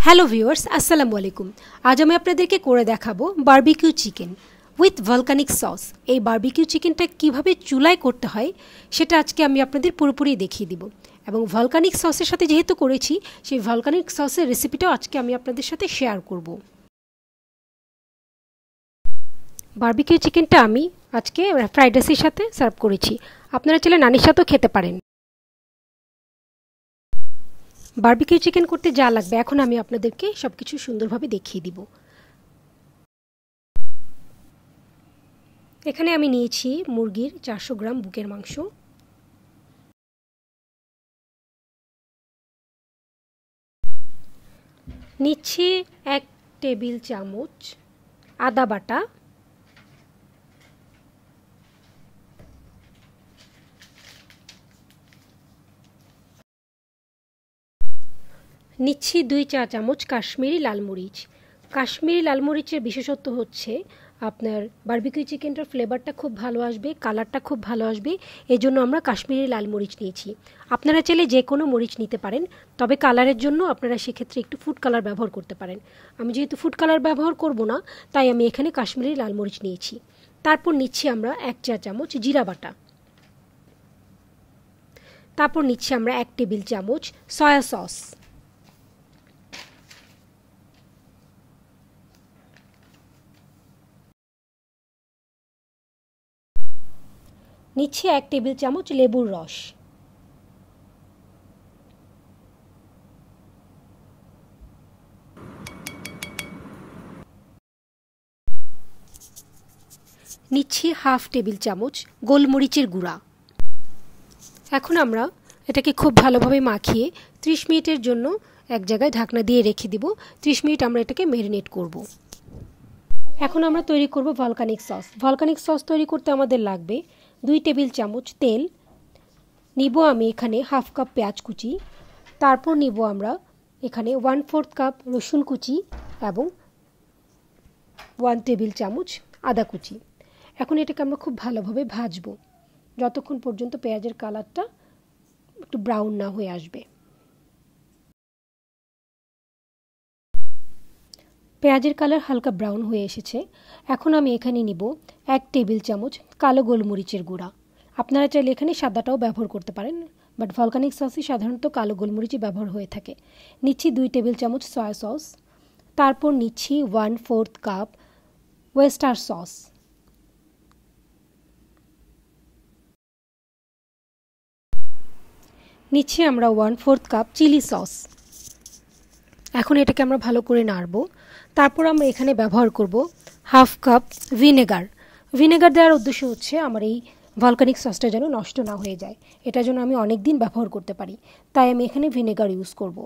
Hello viewers, আসসালামু আলাইকুম। আজ আমি আপনাদেরকে করে দেখাবো barbecue chicken with volcanic sauce. এই বারবিকিউ চিকেনটা কিভাবে চুলায় করতে হয় সেটা আজকে আমি আপনাদের পুরোপুরি দেখিয়ে দিব। এবং ভলকানিক সসের সাথে যেহেতু করেছি, সেই ভলকানিক সসের রেসিপিটাও আজকে আমি আপনাদের সাথে শেয়ার করব। বারবিকিউ চিকেনটা আমি আজকে ফ্রাইড রাইসের সাথে সার্ভ করেছি। আপনারা চাইলে নানির সাথেও খেতে পারেন। বারবিকিউ চিকেন করতে যা লাগবে এখন আমি আপনাদেরকে সবকিছু সুন্দরভাবে দেখিয়ে দিব। এখানে আমি নিয়েছি মুরগির 400 গ্রাম বুকের মাংস, নিচ্ছি 1 টেবিল চামচ আদা বাটা, নিচ্ছি 2 চা চামচ কাশ্মীরি লাল মরিচ। কাশ্মীরি লাল মরিচের বিশেষত্ব হচ্ছে আপনার বারবিকিউ চিকেনটার ফ্লেভারটা খুব ভালো আসবে, কালারটা খুব ভালো আসবে, এজন্য আমরা কাশ্মীরি লাল মরিচ নিয়েছি। আপনারা চাইলে যে কোনো মরিচ নিতে পারেন, তবে কালারের জন্য আপনারা সেক্ষেত্রে একটু ফুড কালার ব্যবহার করতে পারেন। আমি যেহেতু ফুড কালার ব্যবহার করব না, তাই আমি এখানে কাশ্মীরি লাল মরিচ নিয়েছি। তারপর নিচ্ছি আমরা 1 চা চামচ জিরা বাটা, তারপর নিচ্ছি আমরা 1 টেবিল চামচ সয়া সস, নিচ্ছি 1 টেবিল চামচ লেবুর রস, নিচ্ছি হাফ টেবিল চামচ গোলমরিচের গুঁড়া। এখন আমরা এটাকে খুব ভালোভাবে মাখিয়ে 30 মিনিটের জন্য এক জায়গায় ঢাকনা দিয়ে রেখে দিব। 30 মিনিট আমরা এটাকে ম্যারিনেট করব। এখন আমরা তৈরি করব ভলকানিক সস। ভলকানিক সস তৈরি করতে আমাদের লাগবে 2 টেবিল চামচ তেল, নিব আমি এখানে হাফ কাপ পেঁয়াজ কুচি, তারপর নিব আমরা এখানে 1/4 কাপ রসুন কুচি এবং 1 টেবিল চামচ আদা কুচি। এখন এটাকে আমরা খুব ভালোভাবে ভাজবো যতক্ষণ পর্যন্ত পেঁয়াজের কালারটা একটু ব্রাউন না হয়ে আসবে। পেঁয়াজের কালার হালকা ব্রাউন হয়ে এসেছে। এখন আমি এখানে নিব 1 টেবিল চামচ কালো গোলমরিচের গুঁড়া। আপনারা চাইলে এখানে সাদাটাও ব্যবহার করতে পারেন, বাট ভলকানিক সসে সাধারণত কালো গোলমরিচই ব্যবহার হয়ে থাকে। নিচ্ছি 2 টেবিল চামচ সয়া সস, তারপর নিচ্ছি 1/4 কাপ ওয়েস্টার সস, নিচ্ছি আমরা 1/4 কাপ চিলি সস। এখন এটাকে আমরা ভালো করে নাড়ব। তারপর আমরা এখানে ব্যবহার করব হাফ কাপ ভিনেগার। ভিনেগার দেওয়ার উদ্দেশ্য হচ্ছে আমার এই ভলকানিক সসটা যেন নষ্ট না হয়ে যায়, এটা যেন আমি অনেক দিন ব্যবহার করতে পারি, তাই আমি এখানে ভিনেগার ইউজ করব।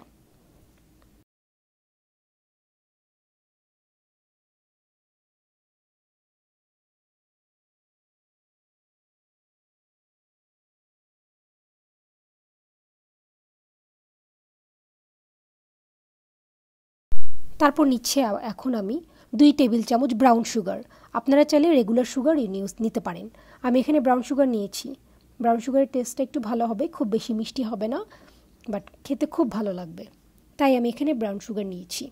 তারপর নিচ্ছে এখন আমি 2 টেবিল চামচ ব্রাউন সুগার। আপনারা চাইলে রেগুলার সুগার নিতে পারেন। আমি এখানে ব্রাউন সুগার নিয়েছি। ব্রাউন সুগারের টেস্টটা একটু ভালো হবে, খুব বেশি মিষ্টি হবে না, বাট খেতে খুব ভালো লাগবে, তাই আমি এখানে ব্রাউন সুগার নিয়েছি।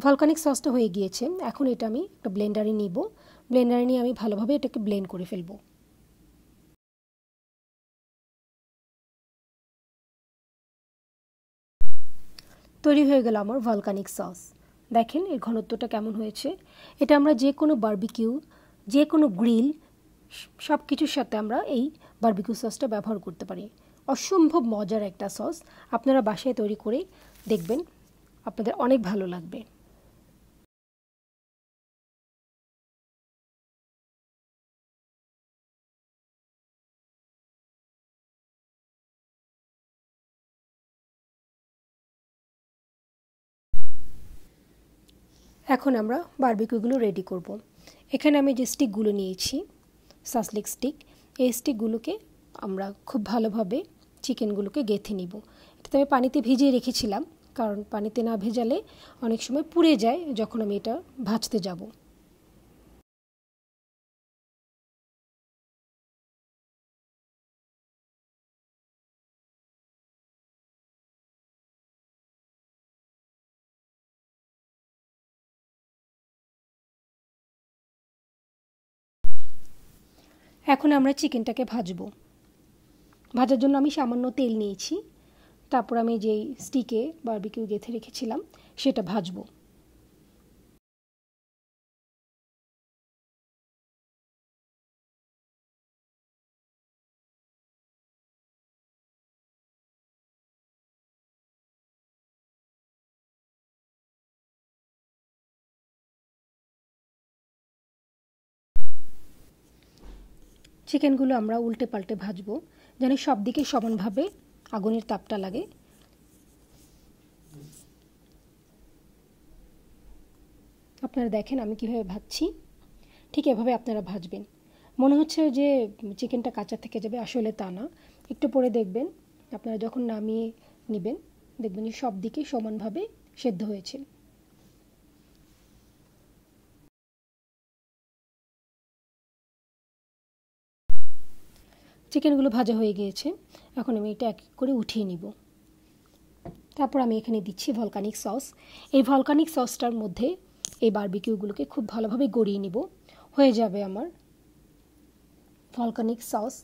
ভলকানিক সসটা হয়ে গিয়েছে। এখন এটা আমি একটা ব্লেন্ডারে নিব। ব্লেন্ডারে নিয়ে আমি ভালোভাবে এটাকে ব্লেন্ড করে ফেলব। তৈরি হয়ে গেল আমার ভলকানিক সস। দেখেন এর ঘনত্বটা কেমন হয়েছে। এটা আমরা যে কোনো বারবিকিউ, যে কোনো গ্রিল সব কিছুর সাথে আমরা এই বারবিকিউ সসটা ব্যবহার করতে পারি। অসম্ভব মজার একটা সস। আপনারা বাসায় তৈরি করে দেখবেন, আপনাদের অনেক ভালো লাগবে। এখন আমরা বারবিকিউগুলো রেডি করব। এখানে আমি যে স্টিকগুলো নিয়েছি, সাসলিক স্টিক, এই স্টিকগুলোকে আমরা খুব ভালোভাবে চিকেনগুলোকে গেঁথে নিব। এটাতে আমি পানিতে ভিজিয়ে রেখেছিলাম, কারণ পানিতে না ভেজালে অনেক সময় পুড়ে যায় যখন আমি এটা ভাজতে যাব। এখন আমরা চিকেনটাকে ভাজবো। ভাজার জন্য আমি সামান্য তেল নিয়েছি, তারপর আমি যেই স্টিকে বারবিকিউ গেঁথে রেখেছিলাম সেটা ভাজবো। চিকেনগুলো আমরা উল্টে পাল্টে ভাজবো যেন সব দিকে সমানভাবে আগুনের তাপটা লাগে। আপনারা দেখেন আমি কিভাবে ভাজছি, ঠিক এভাবে আপনারা ভাজবেন। মনে হচ্ছে যে চিকেনটা কাঁচা থেকে যাবে, আসলে তা না। একটু পরে দেখবেন, আপনারা যখন নামিয়ে নেবেন দেখবেন যে সব দিকে সমানভাবে সেদ্ধ হয়েছে। চিকেনগুলো ভাজা হয়ে গিয়েছে, এখন আমি এটা এক এক করে উঠিয়ে নিব। তারপর আমি এখানে দিচ্ছি ভলকানিক সস। এই ভলকানিক সসটার মধ্যে এই বারবিকিউগুলোকে খুব ভালোভাবে গড়িয়ে নিব। হয়ে যাবে আমার volcanic sauce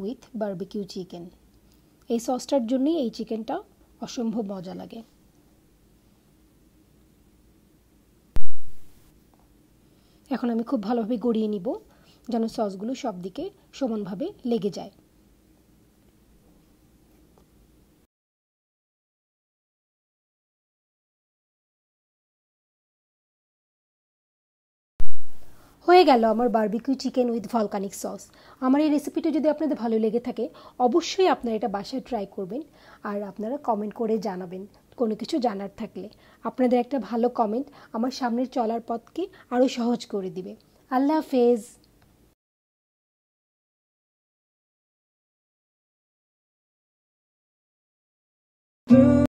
with barbecue chicken. এই সসটার জন্যই এই চিকেনটা অসম্ভব মজা লাগে। এখন আমি খুব ভালোভাবে গড়িয়ে নিব যেন সসগুলো সব দিকে সমানভাবে লেগে যায়। হয়ে গেল আমার barbecue chicken with volcanic sauce. আমার এই রেসিপিটা যদি আপনাদের ভালো লেগে থাকে অবশ্যই আপনারা এটা বাসায় ট্রাই করবেন, আর আপনারা কমেন্ট করে জানাবেন কোনো কিছু জানার থাকলে। আপনাদের একটা ভালো কমেন্ট আমার সামনের চলার পথকে আরও সহজ করে দিবে। আল্লাহ হাফেজ।